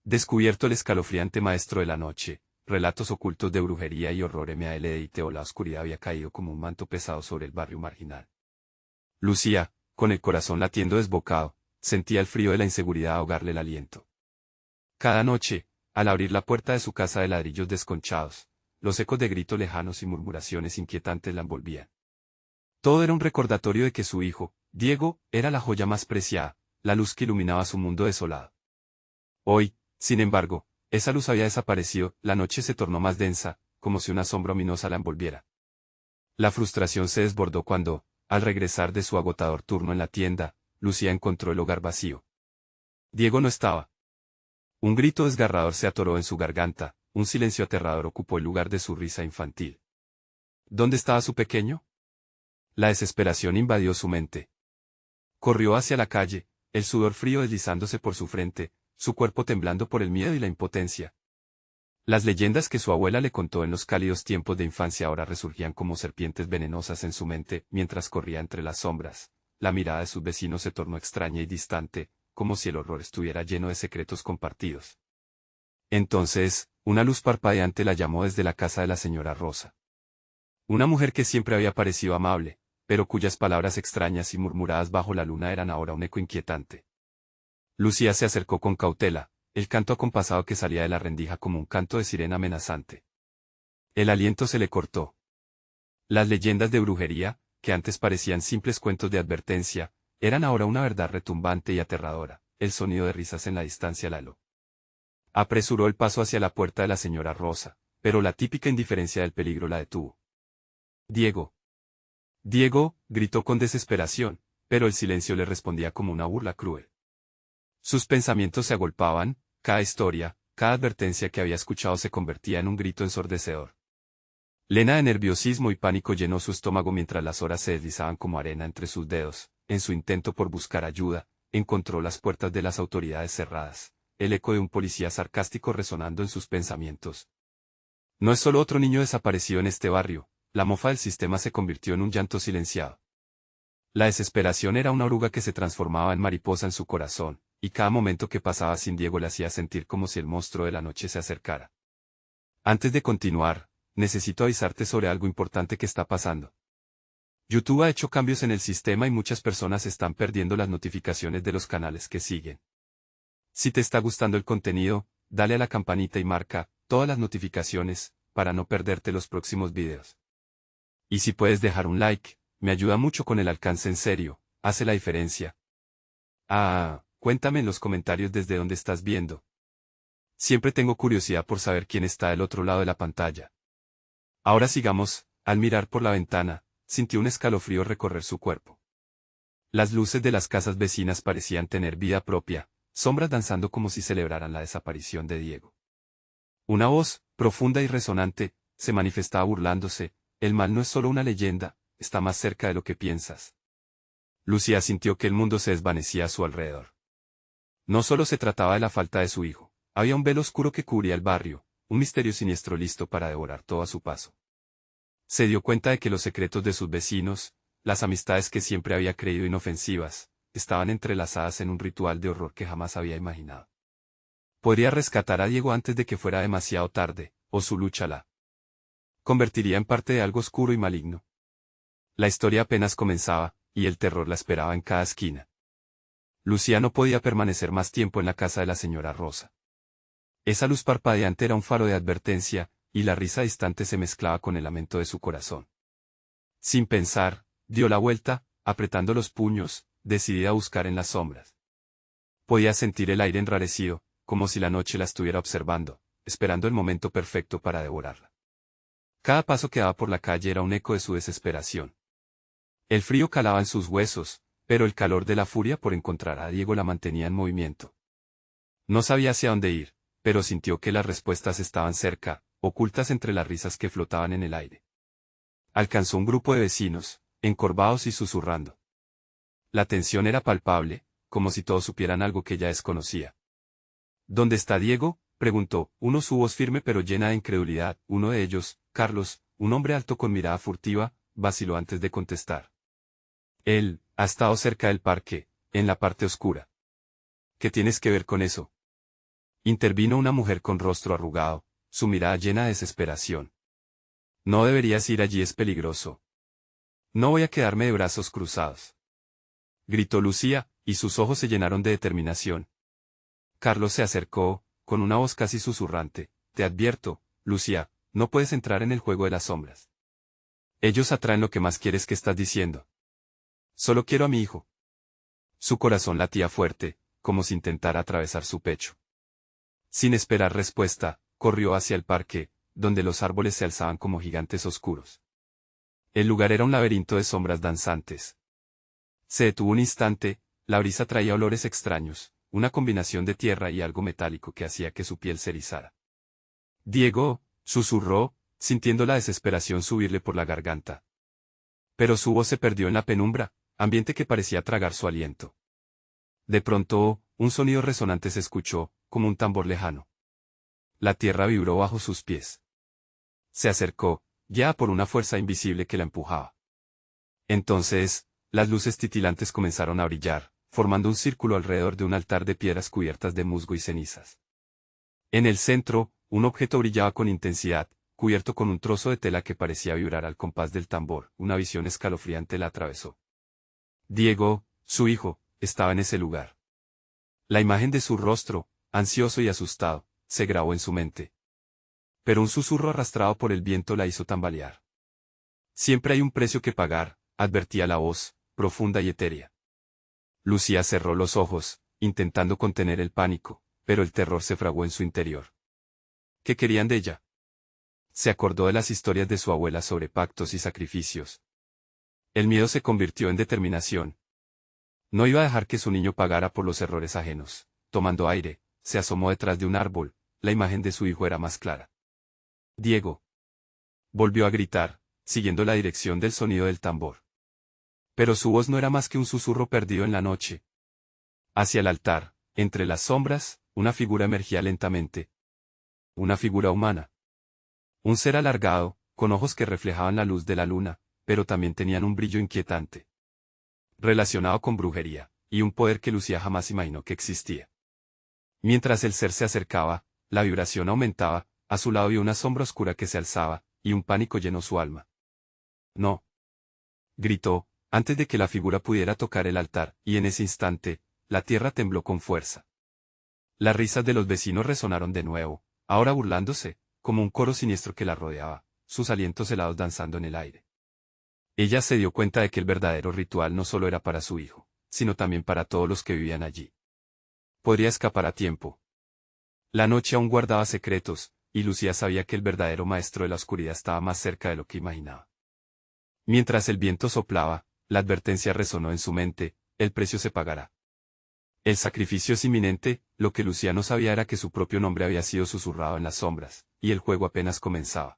Descubierto el escalofriante maestro de la noche, relatos ocultos de brujería y horror MALDIT o la oscuridad había caído como un manto pesado sobre el barrio marginal. Lucía, con el corazón latiendo desbocado, sentía el frío de la inseguridad ahogarle el aliento. Cada noche, al abrir la puerta de su casa de ladrillos desconchados, los ecos de gritos lejanos y murmuraciones inquietantes la envolvían. Todo era un recordatorio de que su hijo, Diego, era la joya más preciada, la luz que iluminaba su mundo desolado. Hoy, sin embargo, esa luz había desaparecido, la noche se tornó más densa, como si una sombra ominosa la envolviera. La frustración se desbordó cuando, al regresar de su agotador turno en la tienda, Lucía encontró el hogar vacío. Diego no estaba. Un grito desgarrador se atoró en su garganta, un silencio aterrador ocupó el lugar de su risa infantil. ¿Dónde estaba su pequeño? La desesperación invadió su mente. Corrió hacia la calle, el sudor frío deslizándose por su frente, su cuerpo temblando por el miedo y la impotencia. Las leyendas que su abuela le contó en los cálidos tiempos de infancia ahora resurgían como serpientes venenosas en su mente mientras corría entre las sombras. La mirada de sus vecinos se tornó extraña y distante, como si el horror estuviera lleno de secretos compartidos. Entonces, una luz parpadeante la llamó desde la casa de la señora Rosa. Una mujer que siempre había parecido amable, pero cuyas palabras extrañas y murmuradas bajo la luna eran ahora un eco inquietante. Lucía se acercó con cautela, el canto acompasado que salía de la rendija como un canto de sirena amenazante. El aliento se le cortó. Las leyendas de brujería, que antes parecían simples cuentos de advertencia, eran ahora una verdad retumbante y aterradora. El sonido de risas en la distancia la heló. Apresuró el paso hacia la puerta de la señora Rosa, pero la típica indiferencia del peligro la detuvo. Diego. Diego, gritó con desesperación, pero el silencio le respondía como una burla cruel. Sus pensamientos se agolpaban, cada historia, cada advertencia que había escuchado se convertía en un grito ensordecedor. Llena de nerviosismo y pánico llenó su estómago mientras las horas se deslizaban como arena entre sus dedos. En su intento por buscar ayuda, encontró las puertas de las autoridades cerradas, el eco de un policía sarcástico resonando en sus pensamientos. No es solo otro niño desaparecido en este barrio, la mofa del sistema se convirtió en un llanto silenciado. La desesperación era una oruga que se transformaba en mariposa en su corazón, y cada momento que pasaba sin Diego le hacía sentir como si el monstruo de la noche se acercara. Antes de continuar, necesito avisarte sobre algo importante que está pasando. YouTube ha hecho cambios en el sistema y muchas personas están perdiendo las notificaciones de los canales que siguen. Si te está gustando el contenido, dale a la campanita y marca todas las notificaciones, para no perderte los próximos videos. Y si puedes dejar un like, me ayuda mucho con el alcance en serio, hace la diferencia. Cuéntame en los comentarios desde dónde estás viendo. Siempre tengo curiosidad por saber quién está del otro lado de la pantalla. Ahora sigamos, al mirar por la ventana, sintió un escalofrío recorrer su cuerpo. Las luces de las casas vecinas parecían tener vida propia, sombras danzando como si celebraran la desaparición de Diego. Una voz, profunda y resonante, se manifestaba burlándose: el mal no es solo una leyenda, está más cerca de lo que piensas. Lucía sintió que el mundo se desvanecía a su alrededor. No solo se trataba de la falta de su hijo, había un velo oscuro que cubría el barrio, un misterio siniestro listo para devorar todo a su paso. Se dio cuenta de que los secretos de sus vecinos, las amistades que siempre había creído inofensivas, estaban entrelazadas en un ritual de horror que jamás había imaginado. Podría rescatar a Diego antes de que fuera demasiado tarde, o su lucha la convertiría en parte de algo oscuro y maligno. La historia apenas comenzaba, y el terror la esperaba en cada esquina. Lucía no podía permanecer más tiempo en la casa de la señora Rosa. Esa luz parpadeante era un faro de advertencia, y la risa distante se mezclaba con el lamento de su corazón. Sin pensar, dio la vuelta, apretando los puños, decidida a buscar en las sombras. Podía sentir el aire enrarecido, como si la noche la estuviera observando, esperando el momento perfecto para devorarla. Cada paso que daba por la calle era un eco de su desesperación. El frío calaba en sus huesos, pero el calor de la furia por encontrar a Diego la mantenía en movimiento. No sabía hacia dónde ir, pero sintió que las respuestas estaban cerca, ocultas entre las risas que flotaban en el aire. Alcanzó un grupo de vecinos, encorvados y susurrando. La tensión era palpable, como si todos supieran algo que ella desconocía. ¿Dónde está Diego?, preguntó, su voz firme pero llena de incredulidad. Uno de ellos, Carlos, un hombre alto con mirada furtiva, vaciló antes de contestar. Él ha estado cerca del parque, en la parte oscura. ¿Qué tienes que ver con eso? Intervino una mujer con rostro arrugado, su mirada llena de desesperación. No deberías ir allí, es peligroso. No voy a quedarme de brazos cruzados. Gritó Lucía, y sus ojos se llenaron de determinación. Carlos se acercó, con una voz casi susurrante. Te advierto, Lucía, no puedes entrar en el juego de las sombras. Ellos atraen lo que más quieres. Que estás diciendo. Solo quiero a mi hijo. Su corazón latía fuerte, como si intentara atravesar su pecho. Sin esperar respuesta, corrió hacia el parque, donde los árboles se alzaban como gigantes oscuros. El lugar era un laberinto de sombras danzantes. Se detuvo un instante, la brisa traía olores extraños, una combinación de tierra y algo metálico que hacía que su piel se erizara. Diego, susurró, sintiendo la desesperación subirle por la garganta. Pero su voz se perdió en la penumbra, ambiente que parecía tragar su aliento. De pronto, un sonido resonante se escuchó, como un tambor lejano. La tierra vibró bajo sus pies. Se acercó, guiada por una fuerza invisible que la empujaba. Entonces, las luces titilantes comenzaron a brillar, formando un círculo alrededor de un altar de piedras cubiertas de musgo y cenizas. En el centro, un objeto brillaba con intensidad, cubierto con un trozo de tela que parecía vibrar al compás del tambor. Una visión escalofriante la atravesó. Diego, su hijo, estaba en ese lugar. La imagen de su rostro, ansioso y asustado, se grabó en su mente. Pero un susurro arrastrado por el viento la hizo tambalear. Siempre hay un precio que pagar, advertía la voz, profunda y etérea. Lucía cerró los ojos, intentando contener el pánico, pero el terror se fraguó en su interior. ¿Qué querían de ella? Se acordó de las historias de su abuela sobre pactos y sacrificios. El miedo se convirtió en determinación. No iba a dejar que su niño pagara por los errores ajenos. Tomando aire, se asomó detrás de un árbol. La imagen de su hijo era más clara. Diego. Volvió a gritar, siguiendo la dirección del sonido del tambor. Pero su voz no era más que un susurro perdido en la noche. Hacia el altar, entre las sombras, una figura emergía lentamente. Una figura humana. Un ser alargado, con ojos que reflejaban la luz de la luna, pero también tenían un brillo inquietante. Relacionado con brujería, y un poder que Lucía jamás imaginó que existía. Mientras el ser se acercaba, la vibración aumentaba, a su lado vio una sombra oscura que se alzaba, y un pánico llenó su alma. No. Gritó, antes de que la figura pudiera tocar el altar, y en ese instante, la tierra tembló con fuerza. Las risas de los vecinos resonaron de nuevo, ahora burlándose, como un coro siniestro que la rodeaba, sus alientos helados danzando en el aire. Ella se dio cuenta de que el verdadero ritual no solo era para su hijo, sino también para todos los que vivían allí. Podría escapar a tiempo. La noche aún guardaba secretos, y Lucía sabía que el verdadero maestro de la oscuridad estaba más cerca de lo que imaginaba. Mientras el viento soplaba, la advertencia resonó en su mente: el precio se pagará. El sacrificio es inminente. Lo que Lucía no sabía era que su propio nombre había sido susurrado en las sombras, y el juego apenas comenzaba.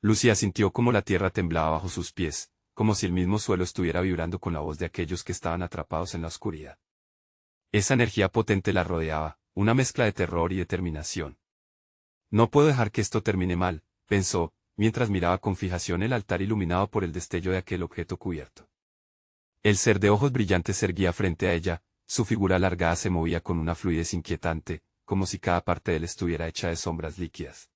Lucía sintió como la tierra temblaba bajo sus pies, como si el mismo suelo estuviera vibrando con la voz de aquellos que estaban atrapados en la oscuridad. Esa energía potente la rodeaba, una mezcla de terror y determinación. No puedo dejar que esto termine mal, pensó, mientras miraba con fijación el altar iluminado por el destello de aquel objeto cubierto. El ser de ojos brillantes se erguía frente a ella, su figura alargada se movía con una fluidez inquietante, como si cada parte de él estuviera hecha de sombras líquidas.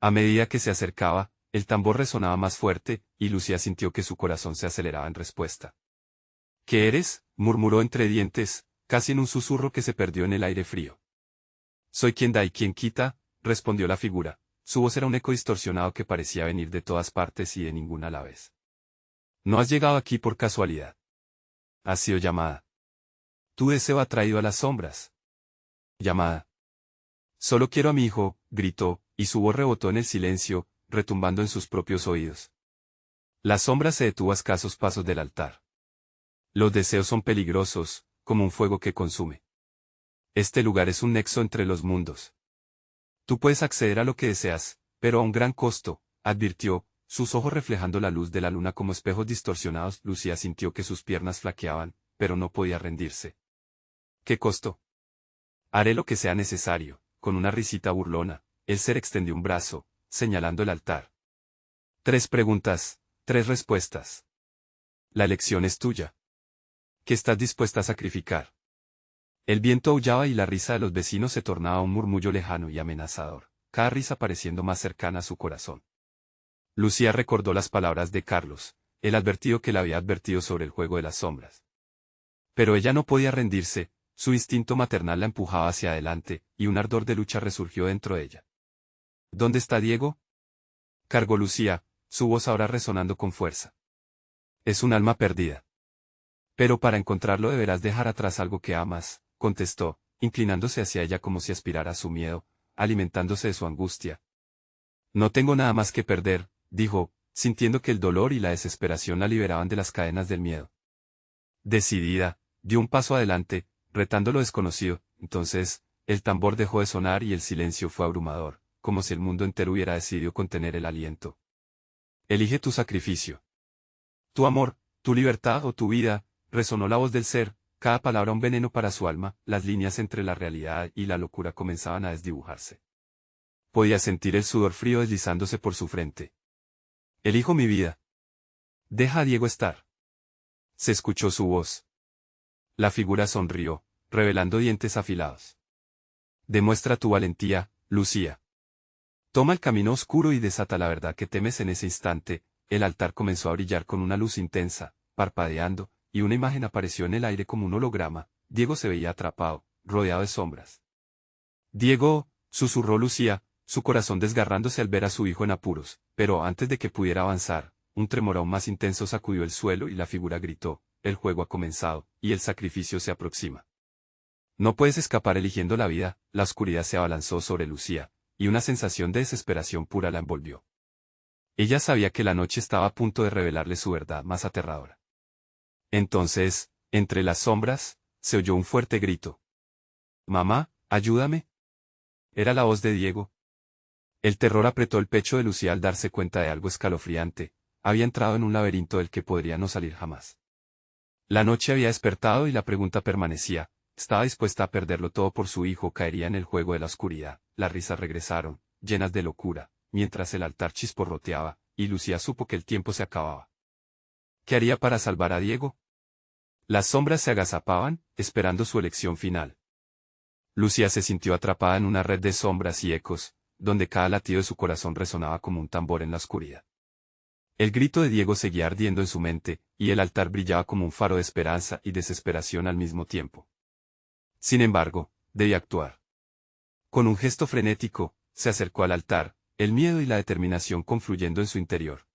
A medida que se acercaba, el tambor resonaba más fuerte, y Lucía sintió que su corazón se aceleraba en respuesta. ¿Qué eres?, murmuró entre dientes, casi en un susurro que se perdió en el aire frío. Soy quien da y quien quita, respondió la figura. Su voz era un eco distorsionado que parecía venir de todas partes y de ninguna a la vez. No has llegado aquí por casualidad. Has sido llamada. Tu deseo ha traído a las sombras. Llamada. Solo quiero a mi hijo, gritó, y su voz rebotó en el silencio, retumbando en sus propios oídos. La sombra se detuvo a escasos pasos del altar. Los deseos son peligrosos, como un fuego que consume. Este lugar es un nexo entre los mundos. Tú puedes acceder a lo que deseas, pero a un gran costo, advirtió, sus ojos reflejando la luz de la luna como espejos distorsionados. Lucía sintió que sus piernas flaqueaban, pero no podía rendirse. ¿Qué costo? Haré lo que sea necesario. Con una risita burlona, el ser extendió un brazo, señalando el altar. 3 preguntas, 3 respuestas. La elección es tuya. ¿Qué estás dispuesta a sacrificar? El viento aullaba y la risa de los vecinos se tornaba un murmullo lejano y amenazador, cada risa pareciendo más cercana a su corazón. Lucía recordó las palabras de Carlos, el advertido que le había advertido sobre el juego de las sombras. Pero ella no podía rendirse, su instinto maternal la empujaba hacia adelante, y un ardor de lucha resurgió dentro de ella. ¿Dónde está Diego?, cargó Lucía, su voz ahora resonando con fuerza. Es un alma perdida. Pero para encontrarlo deberás dejar atrás algo que amas, contestó, inclinándose hacia ella como si aspirara a su miedo, alimentándose de su angustia. No tengo nada más que perder, dijo, sintiendo que el dolor y la desesperación la liberaban de las cadenas del miedo. Decidida, dio un paso adelante, retando lo desconocido. Entonces, el tambor dejó de sonar y el silencio fue abrumador, como si el mundo entero hubiera decidido contener el aliento. Elige tu sacrificio. Tu amor, tu libertad o tu vida, resonó la voz del ser, cada palabra un veneno para su alma. Las líneas entre la realidad y la locura comenzaban a desdibujarse. Podía sentir el sudor frío deslizándose por su frente. Elijo mi vida. Deja a Diego estar. Se escuchó su voz. La figura sonrió, revelando dientes afilados. Demuestra tu valentía, Lucía. Toma el camino oscuro y desata la verdad que temes. En ese instante, el altar comenzó a brillar con una luz intensa, parpadeando, y una imagen apareció en el aire como un holograma. Diego se veía atrapado, rodeado de sombras. Diego, susurró Lucía, su corazón desgarrándose al ver a su hijo en apuros, pero antes de que pudiera avanzar, un tremor aún más intenso sacudió el suelo y la figura gritó, el juego ha comenzado, y el sacrificio se aproxima. No puedes escapar eligiendo la vida. La oscuridad se abalanzó sobre Lucía, y una sensación de desesperación pura la envolvió. Ella sabía que la noche estaba a punto de revelarle su verdad más aterradora. Entonces, entre las sombras, se oyó un fuerte grito. «Mamá, ayúdame». Era la voz de Diego. El terror apretó el pecho de Lucía al darse cuenta de algo escalofriante. Había entrado en un laberinto del que podría no salir jamás. La noche había despertado y la pregunta permanecía. Estaba dispuesta a perderlo todo por su hijo. Caería en el juego de la oscuridad. Las risas regresaron, llenas de locura, mientras el altar chisporroteaba, y Lucía supo que el tiempo se acababa. ¿Qué haría para salvar a Diego? Las sombras se agazapaban, esperando su elección final. Lucía se sintió atrapada en una red de sombras y ecos, donde cada latido de su corazón resonaba como un tambor en la oscuridad. El grito de Diego seguía ardiendo en su mente, y el altar brillaba como un faro de esperanza y desesperación al mismo tiempo. Sin embargo, debía actuar. Con un gesto frenético, se acercó al altar, el miedo y la determinación confluyendo en su interior.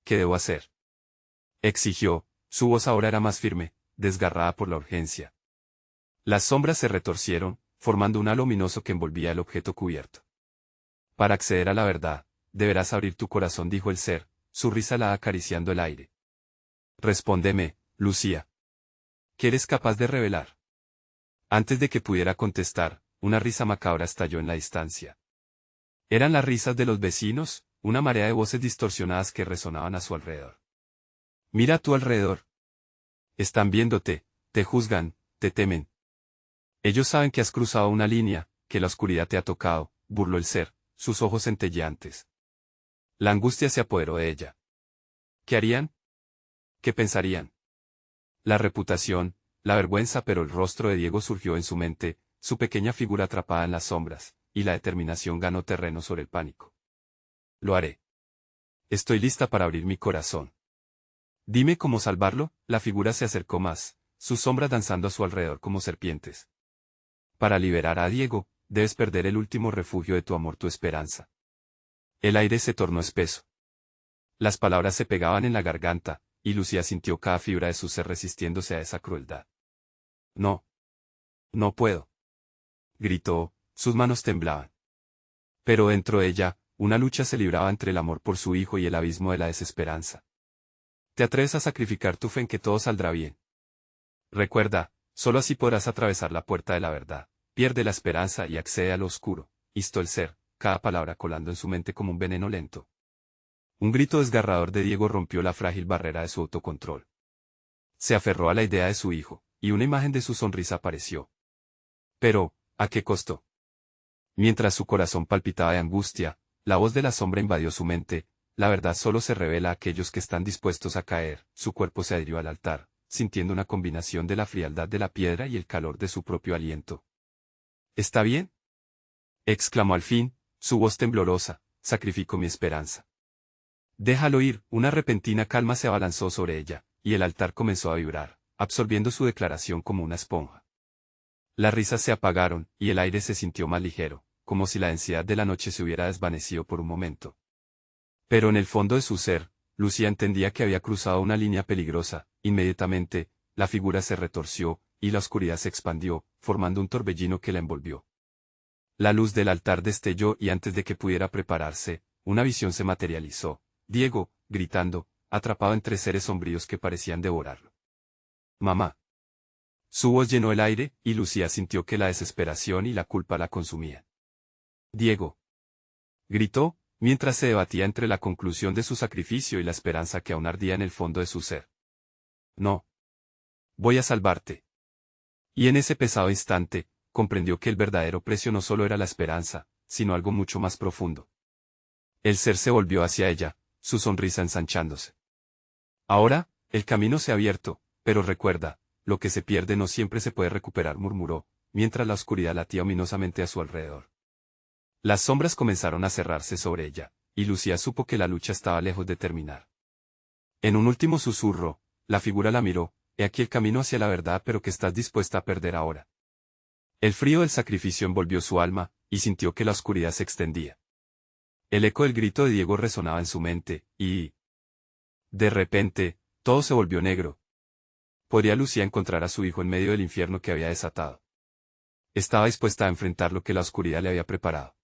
¿Qué debo hacer?, exigió, su voz ahora era más firme, desgarrada por la urgencia. Las sombras se retorcieron, formando un halo luminoso que envolvía el objeto cubierto. Para acceder a la verdad, deberás abrir tu corazón, dijo el ser, su risa alada acariciando el aire. Respóndeme, Lucía. ¿Qué eres capaz de revelar? Antes de que pudiera contestar, una risa macabra estalló en la distancia. Eran las risas de los vecinos, una marea de voces distorsionadas que resonaban a su alrededor. Mira a tu alrededor. Están viéndote, te juzgan, te temen. Ellos saben que has cruzado una línea, que la oscuridad te ha tocado, burló el ser, sus ojos centelleantes. La angustia se apoderó de ella. ¿Qué harían? ¿Qué pensarían? La reputación, la vergüenza, pero el rostro de Diego surgió en su mente, su pequeña figura atrapada en las sombras, y la determinación ganó terreno sobre el pánico. Lo haré. Estoy lista para abrir mi corazón. Dime cómo salvarlo. La figura se acercó más, sus sombras danzando a su alrededor como serpientes. Para liberar a Diego, debes perder el último refugio de tu amor, tu esperanza. El aire se tornó espeso. Las palabras se pegaban en la garganta, y Lucía sintió cada fibra de su ser resistiéndose a esa crueldad. No. No puedo. Gritó, sus manos temblaban. Pero dentro de ella, una lucha se libraba entre el amor por su hijo y el abismo de la desesperanza. ¿Te atreves a sacrificar tu fe en que todo saldrá bien? Recuerda, solo así podrás atravesar la puerta de la verdad. Pierde la esperanza y accede a lo oscuro, instó el ser, cada palabra colando en su mente como un veneno lento. Un grito desgarrador de Diego rompió la frágil barrera de su autocontrol. Se aferró a la idea de su hijo, y una imagen de su sonrisa apareció. Pero, ¿a qué costo? Mientras su corazón palpitaba de angustia, la voz de la sombra invadió su mente. La verdad solo se revela a aquellos que están dispuestos a caer. Su cuerpo se adhirió al altar, sintiendo una combinación de la frialdad de la piedra y el calor de su propio aliento. ¿Está bien?, exclamó al fin, su voz temblorosa. Sacrifico mi esperanza. Déjalo ir. Una repentina calma se abalanzó sobre ella, y el altar comenzó a vibrar, absorbiendo su declaración como una esponja. Las risas se apagaron, y el aire se sintió más ligero, como si la densidad de la noche se hubiera desvanecido por un momento. Pero en el fondo de su ser, Lucía entendía que había cruzado una línea peligrosa. Inmediatamente, la figura se retorció, y la oscuridad se expandió, formando un torbellino que la envolvió. La luz del altar destelló y antes de que pudiera prepararse, una visión se materializó. Diego, gritando, atrapado entre seres sombríos que parecían devorarlo. «Mamá». Su voz llenó el aire, y Lucía sintió que la desesperación y la culpa la consumían. «Diego», gritó, mientras se debatía entre la conclusión de su sacrificio y la esperanza que aún ardía en el fondo de su ser. «No. Voy a salvarte». Y en ese pesado instante, comprendió que el verdadero precio no solo era la esperanza, sino algo mucho más profundo. El ser se volvió hacia ella, su sonrisa ensanchándose. «Ahora, el camino se ha abierto, pero recuerda, lo que se pierde no siempre se puede recuperar», murmuró, mientras la oscuridad latía ominosamente a su alrededor. Las sombras comenzaron a cerrarse sobre ella, y Lucía supo que la lucha estaba lejos de terminar. En un último susurro, la figura la miró. «He aquí el camino hacia la verdad, pero que estás dispuesta a perder ahora». El frío del sacrificio envolvió su alma, y sintió que la oscuridad se extendía. El eco del grito de Diego resonaba en su mente, y... de repente, todo se volvió negro. ¿Podría Lucía encontrar a su hijo en medio del infierno que había desatado? Estaba dispuesta a enfrentar lo que la oscuridad le había preparado.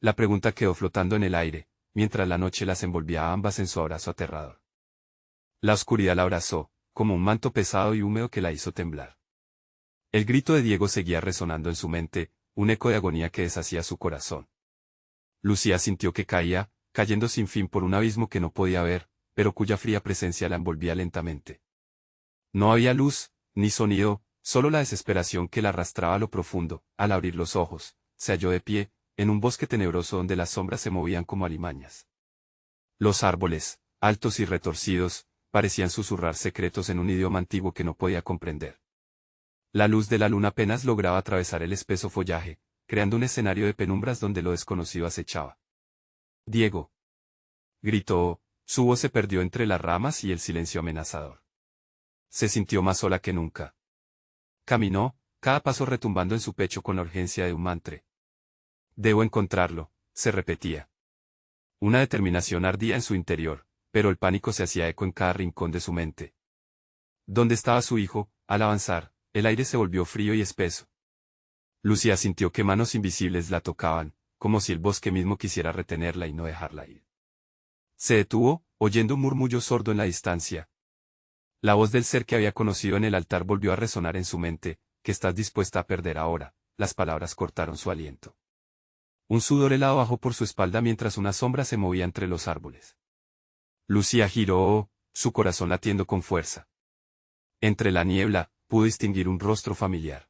La pregunta quedó flotando en el aire, mientras la noche las envolvía a ambas en su abrazo aterrador. La oscuridad la abrazó, como un manto pesado y húmedo que la hizo temblar. El grito de Diego seguía resonando en su mente, un eco de agonía que deshacía su corazón. Lucía sintió que caía, cayendo sin fin por un abismo que no podía ver, pero cuya fría presencia la envolvía lentamente. No había luz, ni sonido, solo la desesperación que la arrastraba a lo profundo. Al abrir los ojos, se halló de pie, en un bosque tenebroso donde las sombras se movían como alimañas. Los árboles, altos y retorcidos, parecían susurrar secretos en un idioma antiguo que no podía comprender. La luz de la luna apenas lograba atravesar el espeso follaje, creando un escenario de penumbras donde lo desconocido acechaba. «Diego», gritó, su voz se perdió entre las ramas y el silencio amenazador. Se sintió más sola que nunca. Caminó, cada paso retumbando en su pecho con la urgencia de un mantre. «Debo encontrarlo», se repetía. Una determinación ardía en su interior, pero el pánico se hacía eco en cada rincón de su mente. ¿Dónde estaba su hijo? Al avanzar, el aire se volvió frío y espeso. Lucía sintió que manos invisibles la tocaban, como si el bosque mismo quisiera retenerla y no dejarla ir. Se detuvo, oyendo un murmullo sordo en la distancia. La voz del ser que había conocido en el altar volvió a resonar en su mente. «¿Qué estás dispuesta a perder ahora?». Las palabras cortaron su aliento. Un sudor helado bajó por su espalda mientras una sombra se movía entre los árboles. Lucía giró, su corazón latiendo con fuerza. Entre la niebla, pudo distinguir un rostro familiar.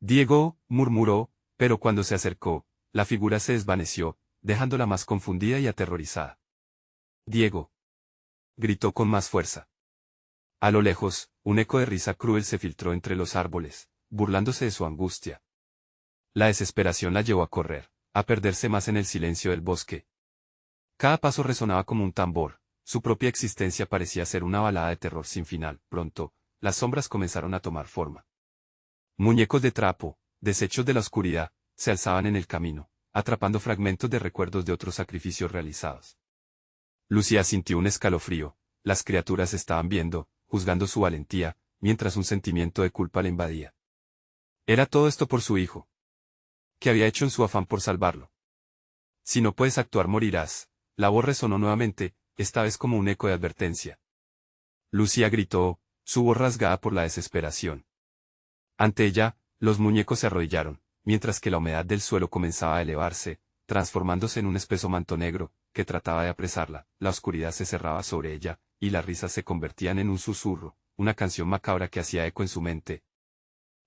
«Diego», murmuró, pero cuando se acercó, la figura se desvaneció, dejándola más confundida y aterrorizada. «Diego», gritó con más fuerza. A lo lejos, un eco de risa cruel se filtró entre los árboles, burlándose de su angustia. La desesperación la llevó a correr, a perderse más en el silencio del bosque. Cada paso resonaba como un tambor, su propia existencia parecía ser una balada de terror sin final. Pronto, las sombras comenzaron a tomar forma. Muñecos de trapo, desechos de la oscuridad, se alzaban en el camino, atrapando fragmentos de recuerdos de otros sacrificios realizados. Lucía sintió un escalofrío, las criaturas estaban viendo, juzgando su valentía, mientras un sentimiento de culpa la invadía. Era todo esto por su hijo. ¿Qué había hecho en su afán por salvarlo? «Si no puedes actuar morirás», la voz resonó nuevamente, esta vez como un eco de advertencia. Lucía gritó, su voz rasgada por la desesperación. Ante ella, los muñecos se arrodillaron, mientras que la humedad del suelo comenzaba a elevarse, transformándose en un espeso manto negro, que trataba de apresarla. La oscuridad se cerraba sobre ella, y las risas se convertían en un susurro, una canción macabra que hacía eco en su mente.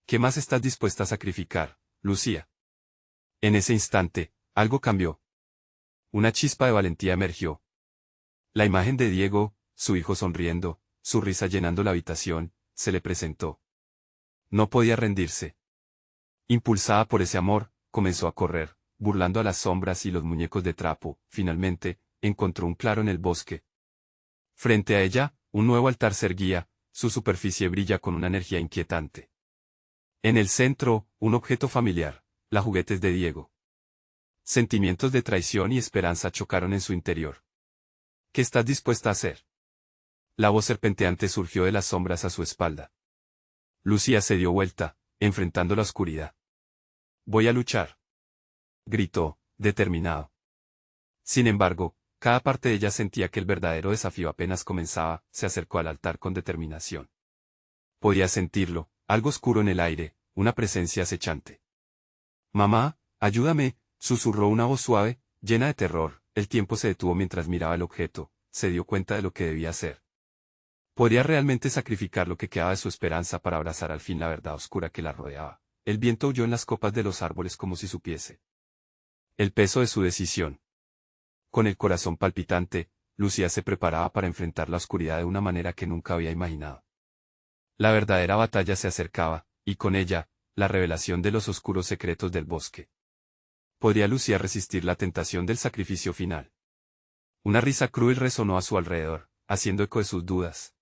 «¿Qué más estás dispuesta a sacrificar, Lucía?». En ese instante, algo cambió. Una chispa de valentía emergió. La imagen de Diego, su hijo sonriendo, su risa llenando la habitación, se le presentó. No podía rendirse. Impulsada por ese amor, comenzó a correr, burlando a las sombras y los muñecos de trapo. Finalmente, encontró un claro en el bosque. Frente a ella, un nuevo altar se erguía, su superficie brilla con una energía inquietante. En el centro, un objeto familiar, la juguetes de Diego. Sentimientos de traición y esperanza chocaron en su interior. ¿Qué estás dispuesta a hacer? La voz serpenteante surgió de las sombras a su espalda. Lucía se dio vuelta, enfrentando la oscuridad. Voy a luchar. Gritó, determinado. Sin embargo, cada parte de ella sentía que el verdadero desafío apenas comenzaba. Se acercó al altar con determinación. Podía sentirlo, algo oscuro en el aire, una presencia acechante. Mamá, ayúdame, susurró una voz suave, llena de terror. El tiempo se detuvo mientras miraba el objeto, se dio cuenta de lo que debía hacer. ¿Podría realmente sacrificar lo que quedaba de su esperanza para abrazar al fin la verdad oscura que la rodeaba? El viento huyó en las copas de los árboles como si supiese el peso de su decisión. Con el corazón palpitante, Lucía se preparaba para enfrentar la oscuridad de una manera que nunca había imaginado. La verdadera batalla se acercaba, y con ella, la revelación de los oscuros secretos del bosque. ¿Podría Lucía resistir la tentación del sacrificio final? Una risa cruel resonó a su alrededor, haciendo eco de sus dudas.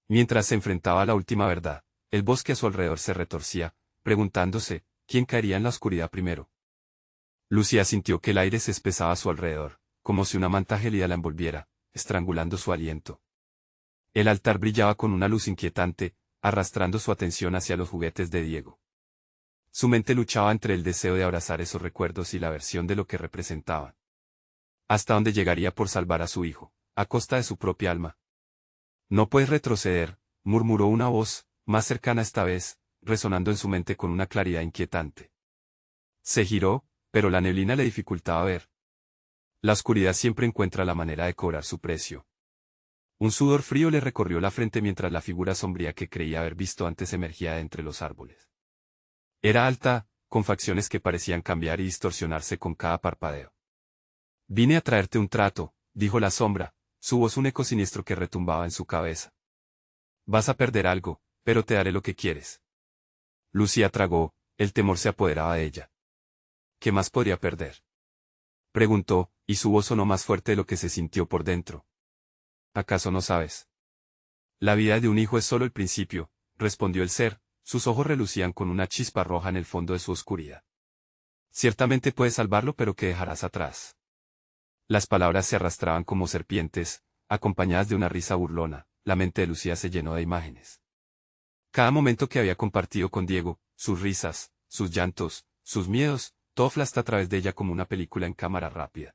Mientras se enfrentaba a la última verdad, el bosque a su alrededor se retorcía, preguntándose, ¿quién caería en la oscuridad primero? Lucía sintió que el aire se espesaba a su alrededor, como si una manta gélida la envolviera, estrangulando su aliento. El altar brillaba con una luz inquietante, arrastrando su atención hacia los juguetes de Diego. Su mente luchaba entre el deseo de abrazar esos recuerdos y la aversión de lo que representaban. ¿Hasta dónde llegaría por salvar a su hijo, a costa de su propia alma? No puedes retroceder, murmuró una voz, más cercana esta vez, resonando en su mente con una claridad inquietante. Se giró, pero la neblina le dificultaba ver. La oscuridad siempre encuentra la manera de cobrar su precio. Un sudor frío le recorrió la frente mientras la figura sombría que creía haber visto antes emergía de entre los árboles. Era alta, con facciones que parecían cambiar y distorsionarse con cada parpadeo. Vine a traerte un trato, dijo la sombra, su voz un eco siniestro que retumbaba en su cabeza. Vas a perder algo, pero te daré lo que quieres. Lucía tragó, el temor se apoderaba de ella. ¿Qué más podría perder? Preguntó, y su voz sonó más fuerte de lo que se sintió por dentro. ¿Acaso no sabes? La vida de un hijo es solo el principio, respondió el ser, sus ojos relucían con una chispa roja en el fondo de su oscuridad. Ciertamente puedes salvarlo, pero ¿qué dejarás atrás? Las palabras se arrastraban como serpientes, acompañadas de una risa burlona. La mente de Lucía se llenó de imágenes. Cada momento que había compartido con Diego, sus risas, sus llantos, sus miedos, todo flasta a través de ella como una película en cámara rápida.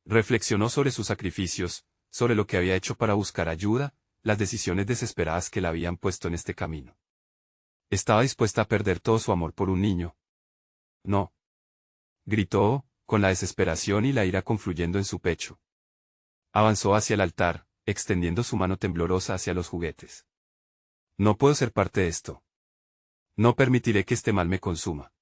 Reflexionó sobre sus sacrificios, sobre lo que había hecho para buscar ayuda, las decisiones desesperadas que la habían puesto en este camino. Estaba dispuesta a perder todo su amor por un niño. No. Gritó, con la desesperación y la ira confluyendo en su pecho. Avanzó hacia el altar, extendiendo su mano temblorosa hacia los juguetes. No puedo ser parte de esto. No permitiré que este mal me consuma.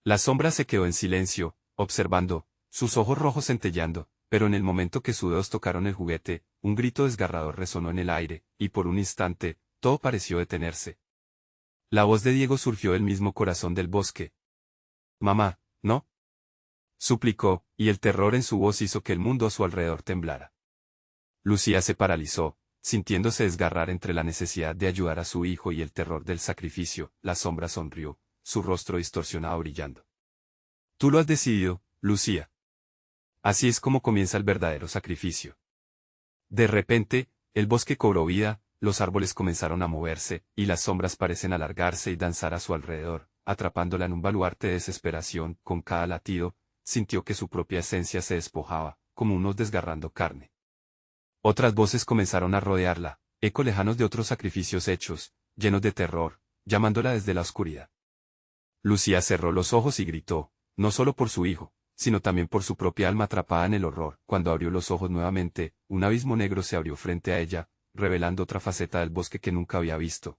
La sombra se quedó en silencio, observando, sus ojos rojos centelleando, pero en el momento que sus dedos tocaron el juguete, un grito desgarrador resonó en el aire, y por un instante, todo pareció detenerse. La voz de Diego surgió del mismo corazón del bosque. Mamá, ¿no? Suplicó, y el terror en su voz hizo que el mundo a su alrededor temblara. Lucía se paralizó, sintiéndose desgarrar entre la necesidad de ayudar a su hijo y el terror del sacrificio. La sombra sonrió, su rostro distorsionado brillando. Tú lo has decidido, Lucía. Así es como comienza el verdadero sacrificio. De repente, el bosque cobró vida, los árboles comenzaron a moverse, y las sombras parecen alargarse y danzar a su alrededor, atrapándola en un baluarte de desesperación. Con cada latido, sintió que su propia esencia se despojaba, como unos desgarrando carne. Otras voces comenzaron a rodearla, ecos lejanos de otros sacrificios hechos, llenos de terror, llamándola desde la oscuridad. Lucía cerró los ojos y gritó, no solo por su hijo, sino también por su propia alma atrapada en el horror. Cuando abrió los ojos nuevamente, un abismo negro se abrió frente a ella, revelando otra faceta del bosque que nunca había visto.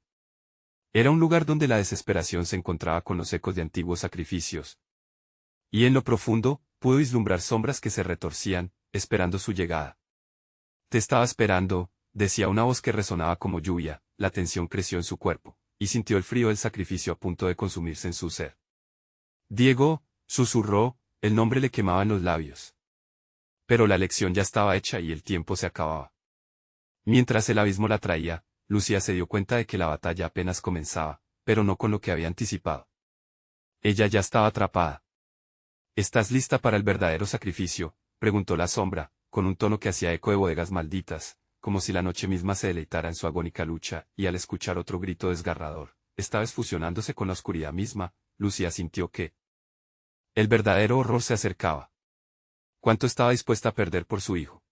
Era un lugar donde la desesperación se encontraba con los ecos de antiguos sacrificios. Y en lo profundo, pudo vislumbrar sombras que se retorcían, esperando su llegada. Te estaba esperando, decía una voz que resonaba como lluvia. La tensión creció en su cuerpo, y sintió el frío del sacrificio a punto de consumirse en su ser. Diego, susurró, el nombre le quemaba en los labios. Pero la lección ya estaba hecha y el tiempo se acababa. Mientras el abismo la traía, Lucía se dio cuenta de que la batalla apenas comenzaba, pero no con lo que había anticipado. Ella ya estaba atrapada. ¿Estás lista para el verdadero sacrificio?, preguntó la sombra, con un tono que hacía eco de bodegas malditas, como si la noche misma se deleitara en su agónica lucha, y al escuchar otro grito desgarrador, esta vez fusionándose con la oscuridad misma, Lucía sintió que el verdadero horror se acercaba. ¿Cuánto estaba dispuesta a perder por su hijo?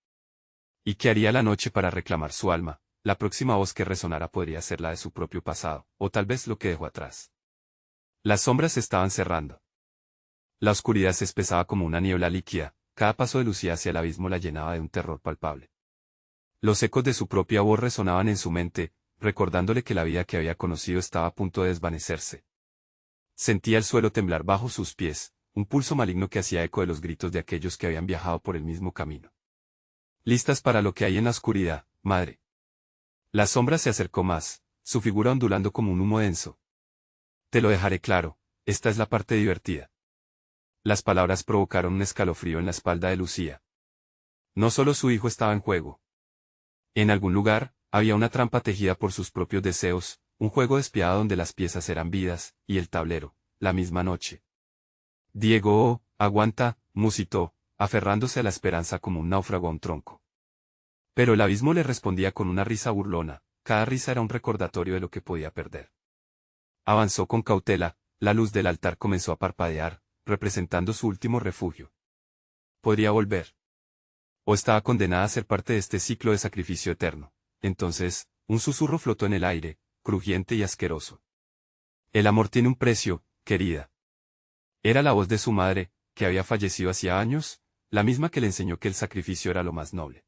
¿Y qué haría la noche para reclamar su alma? La próxima voz que resonara podría ser la de su propio pasado, o tal vez lo que dejó atrás. Las sombras se estaban cerrando. La oscuridad se espesaba como una niebla líquida, cada paso de Lucía hacia el abismo la llenaba de un terror palpable. Los ecos de su propia voz resonaban en su mente, recordándole que la vida que había conocido estaba a punto de desvanecerse. Sentía el suelo temblar bajo sus pies, un pulso maligno que hacía eco de los gritos de aquellos que habían viajado por el mismo camino. ¿Listas para lo que hay en la oscuridad, madre? La sombra se acercó más, su figura ondulando como un humo denso. Te lo dejaré claro, esta es la parte divertida. Las palabras provocaron un escalofrío en la espalda de Lucía. No solo su hijo estaba en juego. En algún lugar, había una trampa tejida por sus propios deseos, un juego despiadado donde las piezas eran vidas, y el tablero, la misma noche. Diego, aguanta, musitó, aferrándose a la esperanza como un náufrago a un tronco. Pero el abismo le respondía con una risa burlona, cada risa era un recordatorio de lo que podía perder. Avanzó con cautela, la luz del altar comenzó a parpadear, representando su último refugio. ¿Podría volver? ¿O estaba condenada a ser parte de este ciclo de sacrificio eterno? Entonces, un susurro flotó en el aire, crujiente y asqueroso. El amor tiene un precio, querida. Era la voz de su madre, que había fallecido hacía años, la misma que le enseñó que el sacrificio era lo más noble.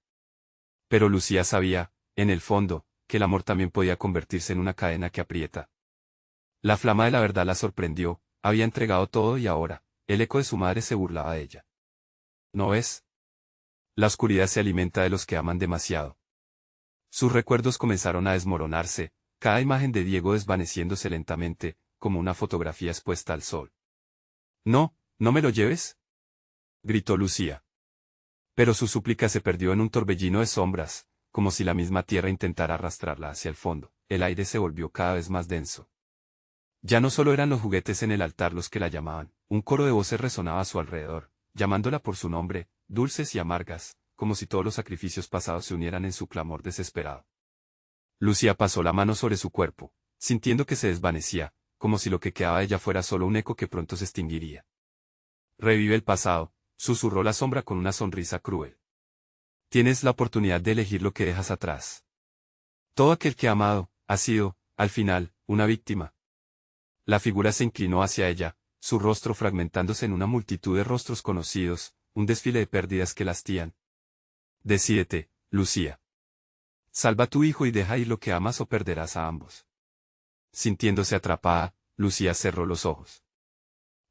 Pero Lucía sabía, en el fondo, que el amor también podía convertirse en una cadena que aprieta. La flama de la verdad la sorprendió, había entregado todo y ahora, el eco de su madre se burlaba de ella. ¿No ves? La oscuridad se alimenta de los que aman demasiado. Sus recuerdos comenzaron a desmoronarse, cada imagen de Diego desvaneciéndose lentamente, como una fotografía expuesta al sol. No, no me lo lleves, gritó Lucía. Pero su súplica se perdió en un torbellino de sombras, como si la misma tierra intentara arrastrarla hacia el fondo. El aire se volvió cada vez más denso. Ya no solo eran los juguetes en el altar los que la llamaban, un coro de voces resonaba a su alrededor, llamándola por su nombre, dulces y amargas, como si todos los sacrificios pasados se unieran en su clamor desesperado. Lucía pasó la mano sobre su cuerpo, sintiendo que se desvanecía, como si lo que quedaba de ella fuera solo un eco que pronto se extinguiría. Revive el pasado, susurró la sombra con una sonrisa cruel. Tienes la oportunidad de elegir lo que dejas atrás. Todo aquel que ha amado, ha sido, al final, una víctima. La figura se inclinó hacia ella, su rostro fragmentándose en una multitud de rostros conocidos, un desfile de pérdidas que la hastían. Decídete, Lucía. Salva a tu hijo y deja ir lo que amas o perderás a ambos. Sintiéndose atrapada, Lucía cerró los ojos.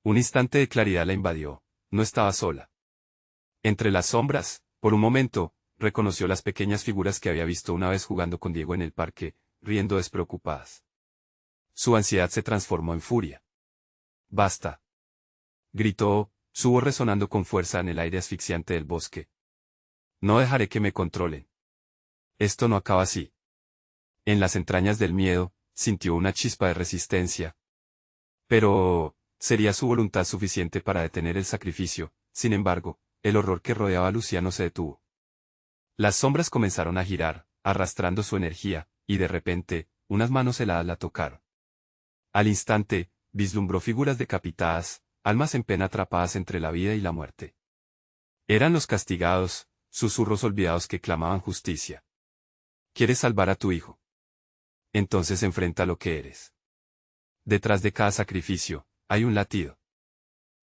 Un instante de claridad la invadió, no estaba sola. Entre las sombras, por un momento, reconoció las pequeñas figuras que había visto una vez jugando con Diego en el parque, riendo despreocupadas. Su ansiedad se transformó en furia. «Basta», gritó, su voz resonando con fuerza en el aire asfixiante del bosque. «No dejaré que me controlen. Esto no acaba así». En las entrañas del miedo, sintió una chispa de resistencia. Pero, ¿sería su voluntad suficiente para detener el sacrificio? Sin embargo, el horror que rodeaba a Lucía no se detuvo. Las sombras comenzaron a girar, arrastrando su energía, y de repente, unas manos heladas la tocaron. Al instante, vislumbró figuras decapitadas, almas en pena atrapadas entre la vida y la muerte. Eran los castigados, susurros olvidados que clamaban justicia. ¿Quieres salvar a tu hijo? Entonces enfrenta lo que eres. Detrás de cada sacrificio, hay un latido.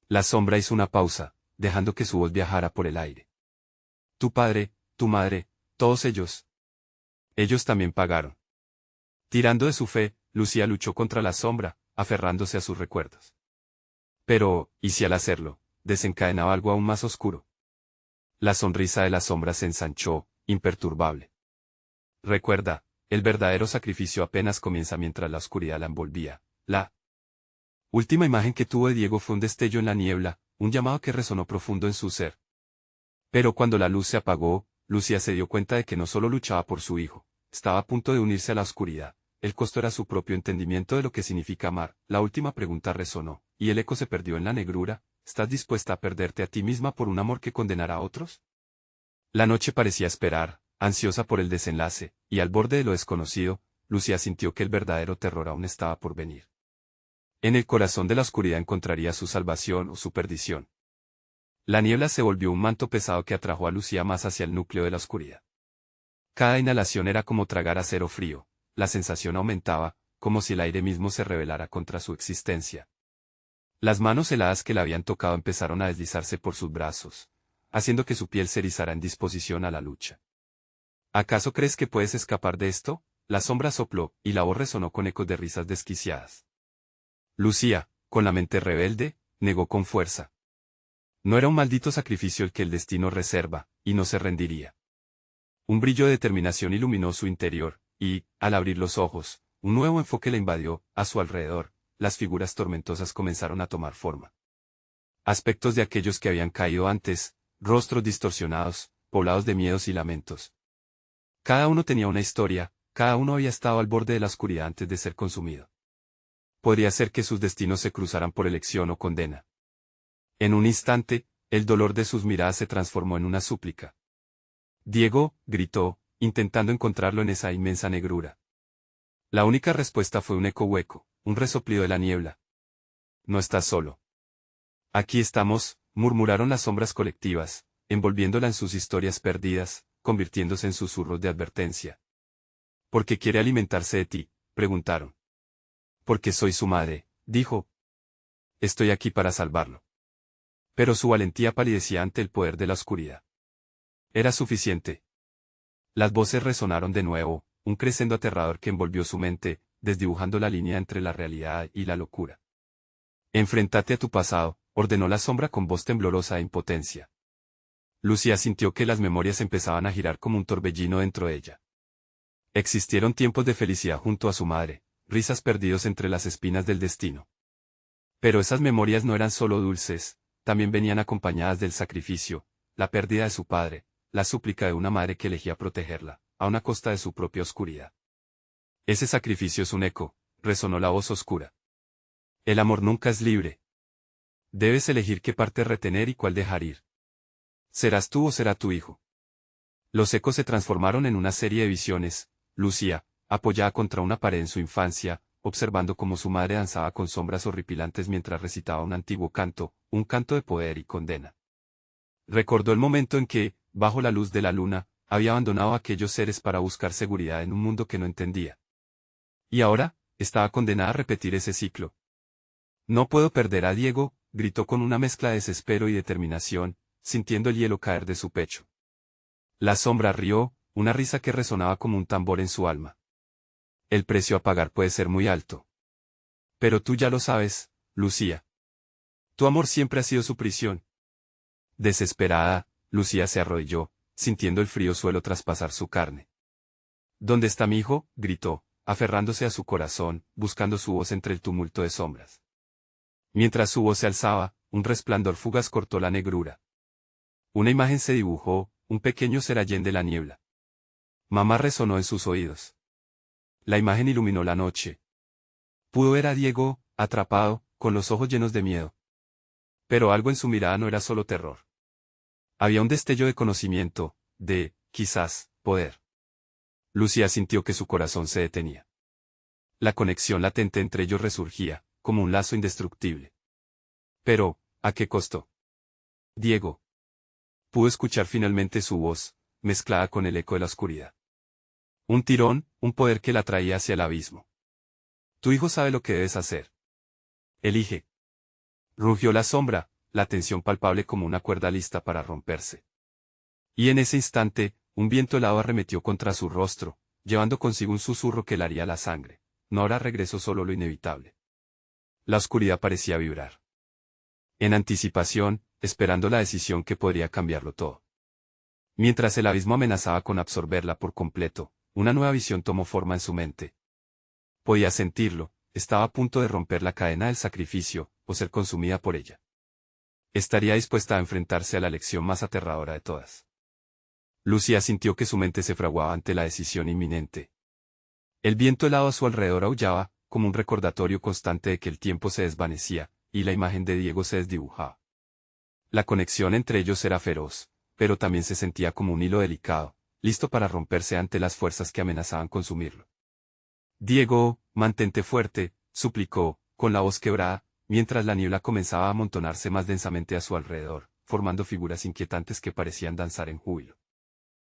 La sombra hizo una pausa, dejando que su voz viajara por el aire. Tu padre, tu madre, todos ellos. Ellos también pagaron. Tirando de su fe, Lucía luchó contra la sombra, aferrándose a sus recuerdos. Pero, ¿y si al hacerlo, desencadenaba algo aún más oscuro? La sonrisa de la sombra se ensanchó, imperturbable. Recuerda, el verdadero sacrificio apenas comienza mientras la oscuridad la envolvía. La última imagen que tuvo de Diego fue un destello en la niebla, un llamado que resonó profundo en su ser. Pero cuando la luz se apagó, Lucía se dio cuenta de que no solo luchaba por su hijo, estaba a punto de unirse a la oscuridad. El costo era su propio entendimiento de lo que significa amar. La última pregunta resonó, y el eco se perdió en la negrura. ¿Estás dispuesta a perderte a ti misma por un amor que condenará a otros? La noche parecía esperar, ansiosa por el desenlace, y al borde de lo desconocido, Lucía sintió que el verdadero terror aún estaba por venir. En el corazón de la oscuridad encontraría su salvación o su perdición. La niebla se volvió un manto pesado que atrajo a Lucía más hacia el núcleo de la oscuridad. Cada inhalación era como tragar acero frío, la sensación aumentaba, como si el aire mismo se rebelara contra su existencia. Las manos heladas que la habían tocado empezaron a deslizarse por sus brazos, haciendo que su piel se erizara en disposición a la lucha. ¿Acaso crees que puedes escapar de esto? La sombra sopló, y la voz resonó con ecos de risas desquiciadas. Lucía, con la mente rebelde, negó con fuerza. No era un maldito sacrificio el que el destino reserva, y no se rendiría. Un brillo de determinación iluminó su interior, y, al abrir los ojos, un nuevo enfoque la invadió. A su alrededor, las figuras tormentosas comenzaron a tomar forma. Aspectos de aquellos que habían caído antes, rostros distorsionados, poblados de miedos y lamentos. Cada uno tenía una historia, cada uno había estado al borde de la oscuridad antes de ser consumido. Podría ser que sus destinos se cruzaran por elección o condena. En un instante, el dolor de sus miradas se transformó en una súplica. Diego, gritó, intentando encontrarlo en esa inmensa negrura. La única respuesta fue un eco hueco, un resoplido de la niebla. No estás solo. Aquí estamos, murmuraron las sombras colectivas, envolviéndola en sus historias perdidas, convirtiéndose en susurros de advertencia. ¿Por qué quiere alimentarse de ti?, preguntaron. Porque soy su madre, dijo. Estoy aquí para salvarlo. Pero su valentía palidecía ante el poder de la oscuridad. Era suficiente. Las voces resonaron de nuevo, un crescendo aterrador que envolvió su mente, desdibujando la línea entre la realidad y la locura. Enfréntate a tu pasado, ordenó la sombra con voz temblorosa e impotencia. Lucía sintió que las memorias empezaban a girar como un torbellino dentro de ella. Existieron tiempos de felicidad junto a su madre, risas perdidos entre las espinas del destino. Pero esas memorias no eran solo dulces, también venían acompañadas del sacrificio, la pérdida de su padre, la súplica de una madre que elegía protegerla, a una costa de su propia oscuridad. Ese sacrificio es un eco, resonó la voz oscura. El amor nunca es libre. Debes elegir qué parte retener y cuál dejar ir. ¿Serás tú o será tu hijo? Los ecos se transformaron en una serie de visiones. Lucía, apoyada contra una pared en su infancia, observando cómo su madre danzaba con sombras horripilantes mientras recitaba un antiguo canto, un canto de poder y condena. Recordó el momento en que, bajo la luz de la luna, había abandonado a aquellos seres para buscar seguridad en un mundo que no entendía. Y ahora, estaba condenada a repetir ese ciclo. No puedo perder a Diego, gritó con una mezcla de desespero y determinación, sintiendo el hielo caer de su pecho. La sombra rió, una risa que resonaba como un tambor en su alma. El precio a pagar puede ser muy alto. Pero tú ya lo sabes, Lucía. Tu amor siempre ha sido su prisión. Desesperada, Lucía se arrodilló, sintiendo el frío suelo traspasar su carne. ¿Dónde está mi hijo?, gritó, aferrándose a su corazón, buscando su voz entre el tumulto de sombras. Mientras su voz se alzaba, un resplandor fugaz cortó la negrura. Una imagen se dibujó, un pequeño ser allende la niebla. Mamá resonó en sus oídos. La imagen iluminó la noche. Pudo ver a Diego, atrapado, con los ojos llenos de miedo. Pero algo en su mirada no era solo terror. Había un destello de conocimiento, de, quizás, poder. Lucía sintió que su corazón se detenía. La conexión latente entre ellos resurgía, como un lazo indestructible. Pero, ¿a qué costo? Diego. Pudo escuchar finalmente su voz, mezclada con el eco de la oscuridad. Un tirón, un poder que la traía hacia el abismo. Tu hijo sabe lo que debes hacer. Elige. Rugió la sombra, la tensión palpable como una cuerda lista para romperse. Y en ese instante, un viento helado arremetió contra su rostro, llevando consigo un susurro que helaría la sangre. No habrá regreso, solo lo inevitable. La oscuridad parecía vibrar. En anticipación, esperando la decisión que podría cambiarlo todo. Mientras el abismo amenazaba con absorberla por completo, una nueva visión tomó forma en su mente. Podía sentirlo, estaba a punto de romper la cadena del sacrificio, o ser consumida por ella. Estaría dispuesta a enfrentarse a la lección más aterradora de todas. Lucía sintió que su mente se fraguaba ante la decisión inminente. El viento helado a su alrededor aullaba, como un recordatorio constante de que el tiempo se desvanecía, y la imagen de Diego se desdibujaba. La conexión entre ellos era feroz, pero también se sentía como un hilo delicado, listo para romperse ante las fuerzas que amenazaban consumirlo. Diego, mantente fuerte, suplicó, con la voz quebrada, mientras la niebla comenzaba a amontonarse más densamente a su alrededor, formando figuras inquietantes que parecían danzar en júbilo.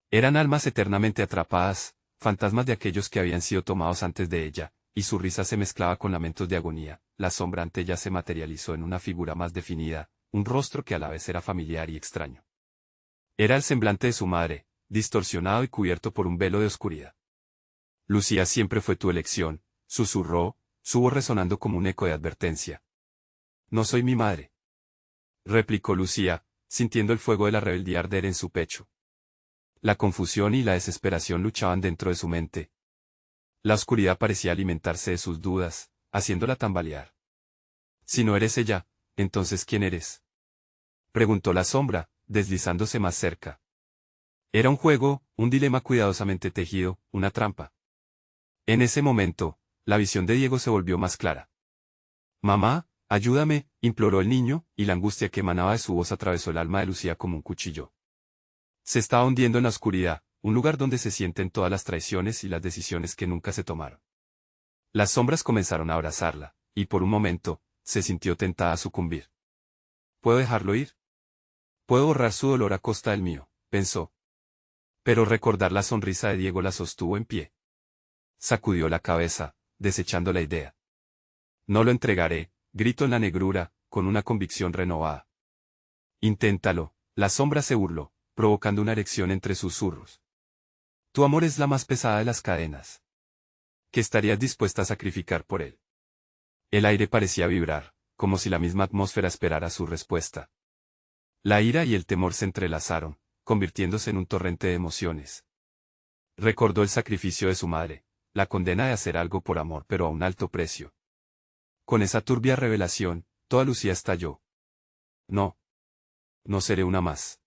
Eran almas eternamente atrapadas, fantasmas de aquellos que habían sido tomados antes de ella, y su risa se mezclaba con lamentos de agonía. La sombra ante ella se materializó en una figura más definida, un rostro que a la vez era familiar y extraño. Era el semblante de su madre, distorsionado y cubierto por un velo de oscuridad. Lucía siempre fue tu elección, susurró, su voz resonando como un eco de advertencia. No soy mi madre, replicó Lucía, sintiendo el fuego de la rebeldía arder en su pecho. La confusión y la desesperación luchaban dentro de su mente. La oscuridad parecía alimentarse de sus dudas, haciéndola tambalear. Si no eres ella, entonces ¿quién eres? Preguntó la sombra, deslizándose más cerca. Era un juego, un dilema cuidadosamente tejido, una trampa. En ese momento, la visión de Diego se volvió más clara. Mamá, ayúdame, imploró el niño, y la angustia que emanaba de su voz atravesó el alma de Lucía como un cuchillo. Se estaba hundiendo en la oscuridad, un lugar donde se sienten todas las traiciones y las decisiones que nunca se tomaron. Las sombras comenzaron a abrazarla, y por un momento, se sintió tentada a sucumbir. ¿Puedo dejarlo ir? Puedo borrar su dolor a costa del mío, pensó. Pero recordar la sonrisa de Diego la sostuvo en pie. Sacudió la cabeza, desechando la idea. No lo entregaré, gritó en la negrura, con una convicción renovada. Inténtalo, la sombra se burló, provocando una erección entre susurros. Tu amor es la más pesada de las cadenas. ¿Qué estarías dispuesta a sacrificar por él? El aire parecía vibrar, como si la misma atmósfera esperara su respuesta. La ira y el temor se entrelazaron, convirtiéndose en un torrente de emociones. Recordó el sacrificio de su madre, la condena de hacer algo por amor pero a un alto precio. Con esa turbia revelación, toda Lucía estalló. No. No seré una más.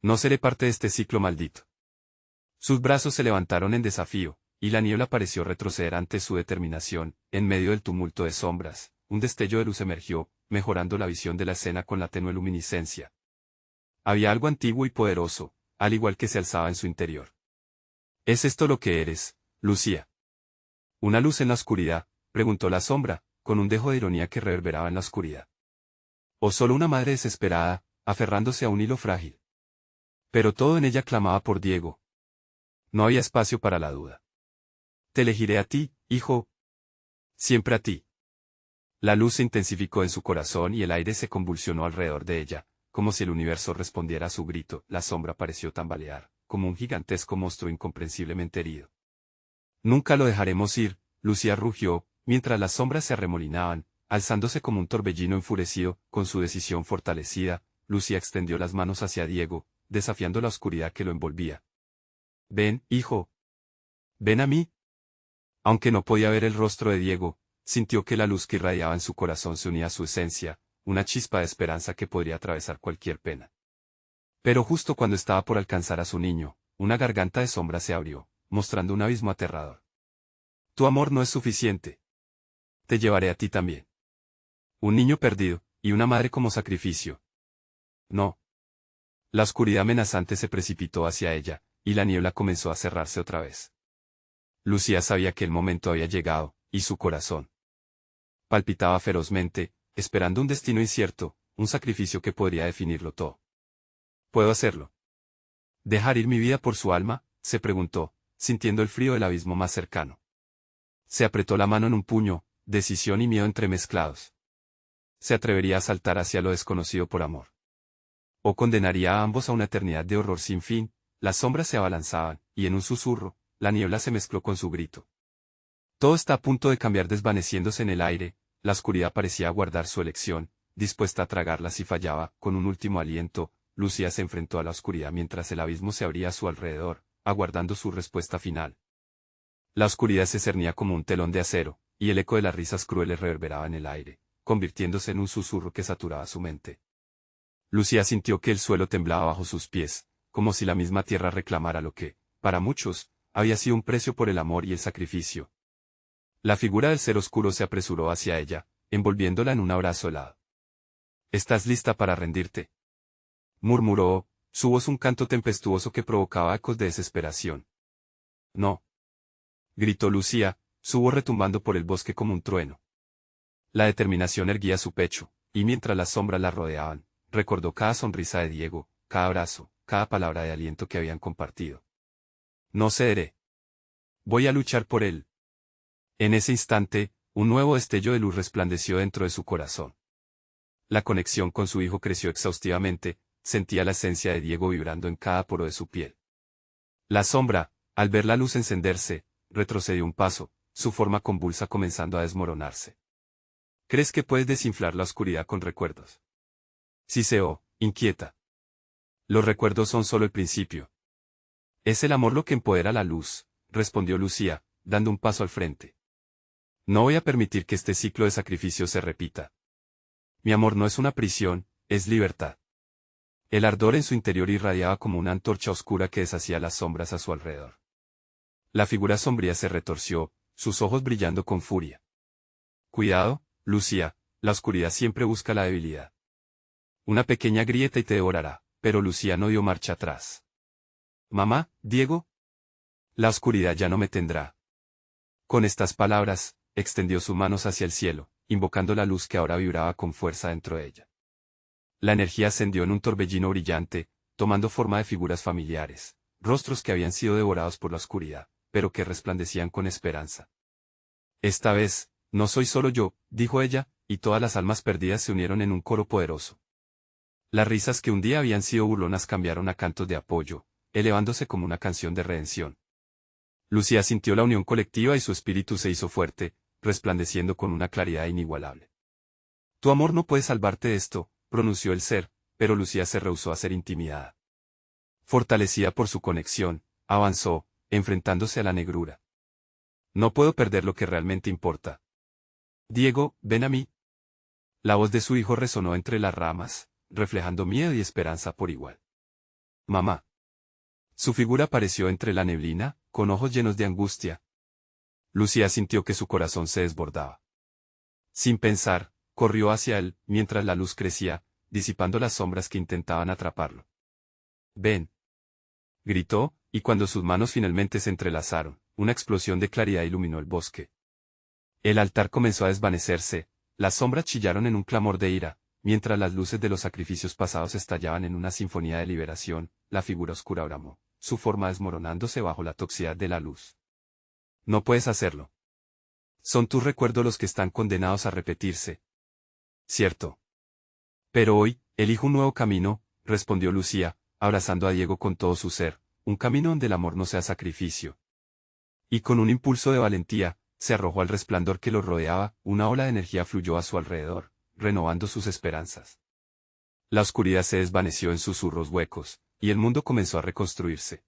No seré parte de este ciclo maldito. Sus brazos se levantaron en desafío, y la niebla pareció retroceder ante su determinación. En medio del tumulto de sombras, un destello de luz emergió, mejorando la visión de la escena con la tenue luminiscencia. Había algo antiguo y poderoso, al igual que se alzaba en su interior. ¿Es esto lo que eres, Lucía? ¿Una luz en la oscuridad?, preguntó la sombra, con un dejo de ironía que reverberaba en la oscuridad. ¿O solo una madre desesperada, aferrándose a un hilo frágil? Pero todo en ella clamaba por Diego. No había espacio para la duda. Te elegiré a ti, hijo. Siempre a ti. La luz se intensificó en su corazón y el aire se convulsionó alrededor de ella, como si el universo respondiera a su grito. La sombra pareció tambalear, como un gigantesco monstruo incomprensiblemente herido. Nunca lo dejaremos ir, Lucía rugió, mientras las sombras se arremolinaban, alzándose como un torbellino enfurecido. Con su decisión fortalecida, Lucía extendió las manos hacia Diego, desafiando la oscuridad que lo envolvía. Ven, hijo. Ven a mí. Aunque no podía ver el rostro de Diego, sintió que la luz que irradiaba en su corazón se unía a su esencia, una chispa de esperanza que podría atravesar cualquier pena. Pero justo cuando estaba por alcanzar a su niño, una garganta de sombra se abrió, mostrando un abismo aterrador. Tu amor no es suficiente. Te llevaré a ti también. Un niño perdido, y una madre como sacrificio. No. La oscuridad amenazante se precipitó hacia ella, y la niebla comenzó a cerrarse otra vez. Lucía sabía que el momento había llegado, y su corazón palpitaba ferozmente, esperando un destino incierto, un sacrificio que podría definirlo todo. ¿Puedo hacerlo? ¿Dejar ir mi vida por su alma?, se preguntó, sintiendo el frío del abismo más cercano. Se apretó la mano en un puño, decisión y miedo entremezclados. ¿Se atrevería a saltar hacia lo desconocido por amor? ¿O condenaría a ambos a una eternidad de horror sin fin? Las sombras se abalanzaban, y en un susurro, la niebla se mezcló con su grito. Todo está a punto de cambiar desvaneciéndose en el aire. La oscuridad parecía guardar su elección, dispuesta a tragarla si fallaba. Con un último aliento, Lucía se enfrentó a la oscuridad mientras el abismo se abría a su alrededor, aguardando su respuesta final. La oscuridad se cernía como un telón de acero, y el eco de las risas crueles reverberaba en el aire, convirtiéndose en un susurro que saturaba su mente. Lucía sintió que el suelo temblaba bajo sus pies, como si la misma tierra reclamara lo que, para muchos, había sido un precio por el amor y el sacrificio. La figura del ser oscuro se apresuró hacia ella, envolviéndola en un abrazo helado. «¿Estás lista para rendirte?», murmuró, su voz un canto tempestuoso que provocaba ecos de desesperación. «No», gritó Lucía, su voz retumbando por el bosque como un trueno. La determinación erguía su pecho, y mientras las sombras la rodeaban, recordó cada sonrisa de Diego, cada abrazo, cada palabra de aliento que habían compartido. «No cederé. Voy a luchar por él». En ese instante, un nuevo destello de luz resplandeció dentro de su corazón. La conexión con su hijo creció exhaustivamente, sentía la esencia de Diego vibrando en cada poro de su piel. La sombra, al ver la luz encenderse, retrocedió un paso, su forma convulsa comenzando a desmoronarse. «¿Crees que puedes desinflar la oscuridad con recuerdos?», siseó, inquieta. «Los recuerdos son solo el principio. Es el amor lo que empodera la luz», respondió Lucía, dando un paso al frente. «No voy a permitir que este ciclo de sacrificio se repita. Mi amor no es una prisión, es libertad». El ardor en su interior irradiaba como una antorcha oscura que deshacía las sombras a su alrededor. La figura sombría se retorció, sus ojos brillando con furia. «Cuidado, Lucía, la oscuridad siempre busca la debilidad. Una pequeña grieta y te devorará», pero Lucía no dio marcha atrás. «Mamá, Diego. La oscuridad ya no me tendrá». Con estas palabras, extendió sus manos hacia el cielo, invocando la luz que ahora vibraba con fuerza dentro de ella. La energía ascendió en un torbellino brillante, tomando forma de figuras familiares, rostros que habían sido devorados por la oscuridad, pero que resplandecían con esperanza. «Esta vez, no soy solo yo», dijo ella, y todas las almas perdidas se unieron en un coro poderoso. Las risas que un día habían sido burlonas cambiaron a cantos de apoyo, elevándose como una canción de redención. Lucía sintió la unión colectiva y su espíritu se hizo fuerte, resplandeciendo con una claridad inigualable. «Tu amor no puede salvarte de esto», pronunció el ser, pero Lucía se rehusó a ser intimidada. Fortalecida por su conexión, avanzó, enfrentándose a la negrura. «No puedo perder lo que realmente importa. Diego, ven a mí». La voz de su hijo resonó entre las ramas, reflejando miedo y esperanza por igual. «Mamá». Su figura apareció entre la neblina, con ojos llenos de angustia. Lucía sintió que su corazón se desbordaba. Sin pensar, corrió hacia él, mientras la luz crecía, disipando las sombras que intentaban atraparlo. «Ven», gritó, y cuando sus manos finalmente se entrelazaron, una explosión de claridad iluminó el bosque. El altar comenzó a desvanecerse, las sombras chillaron en un clamor de ira, mientras las luces de los sacrificios pasados estallaban en una sinfonía de liberación, la figura oscura bramó, su forma desmoronándose bajo la toxicidad de la luz. «No puedes hacerlo. Son tus recuerdos los que están condenados a repetirse». «Cierto. Pero hoy, elijo un nuevo camino», respondió Lucía, abrazando a Diego con todo su ser, «un camino donde el amor no sea sacrificio». Y con un impulso de valentía, se arrojó al resplandor que lo rodeaba, una ola de energía fluyó a su alrededor, renovando sus esperanzas. La oscuridad se desvaneció en susurros huecos, y el mundo comenzó a reconstruirse.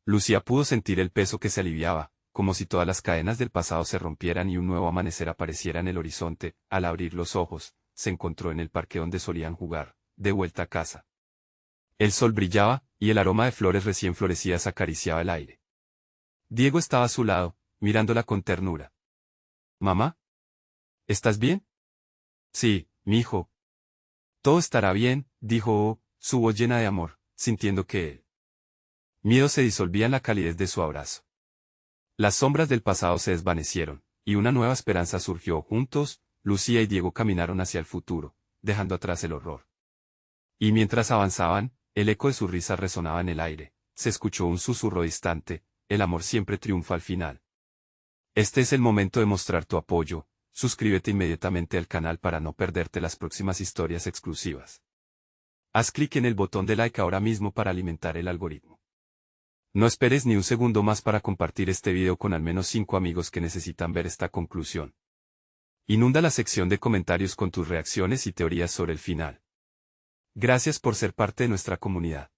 Lucía pudo sentir el peso que se aliviaba, como si todas las cadenas del pasado se rompieran y un nuevo amanecer apareciera en el horizonte. Al abrir los ojos, se encontró en el parque donde solían jugar, de vuelta a casa. El sol brillaba, y el aroma de flores recién florecidas acariciaba el aire. Diego estaba a su lado, mirándola con ternura. «Mamá, ¿estás bien?». «Sí, mi hijo». «Todo estará bien», dijo, su voz llena de amor, sintiendo que el miedo se disolvía en la calidez de su abrazo. Las sombras del pasado se desvanecieron, y una nueva esperanza surgió. Juntos, Lucía y Diego caminaron hacia el futuro, dejando atrás el horror. Y mientras avanzaban, el eco de su risa resonaba en el aire, se escuchó un susurro distante: «El amor siempre triunfa al final». Este es el momento de mostrar tu apoyo. Suscríbete inmediatamente al canal para no perderte las próximas historias exclusivas. Haz clic en el botón de like ahora mismo para alimentar el algoritmo. No esperes ni un segundo más para compartir este video con al menos 5 amigos que necesitan ver esta conclusión. Inunda la sección de comentarios con tus reacciones y teorías sobre el final. Gracias por ser parte de nuestra comunidad.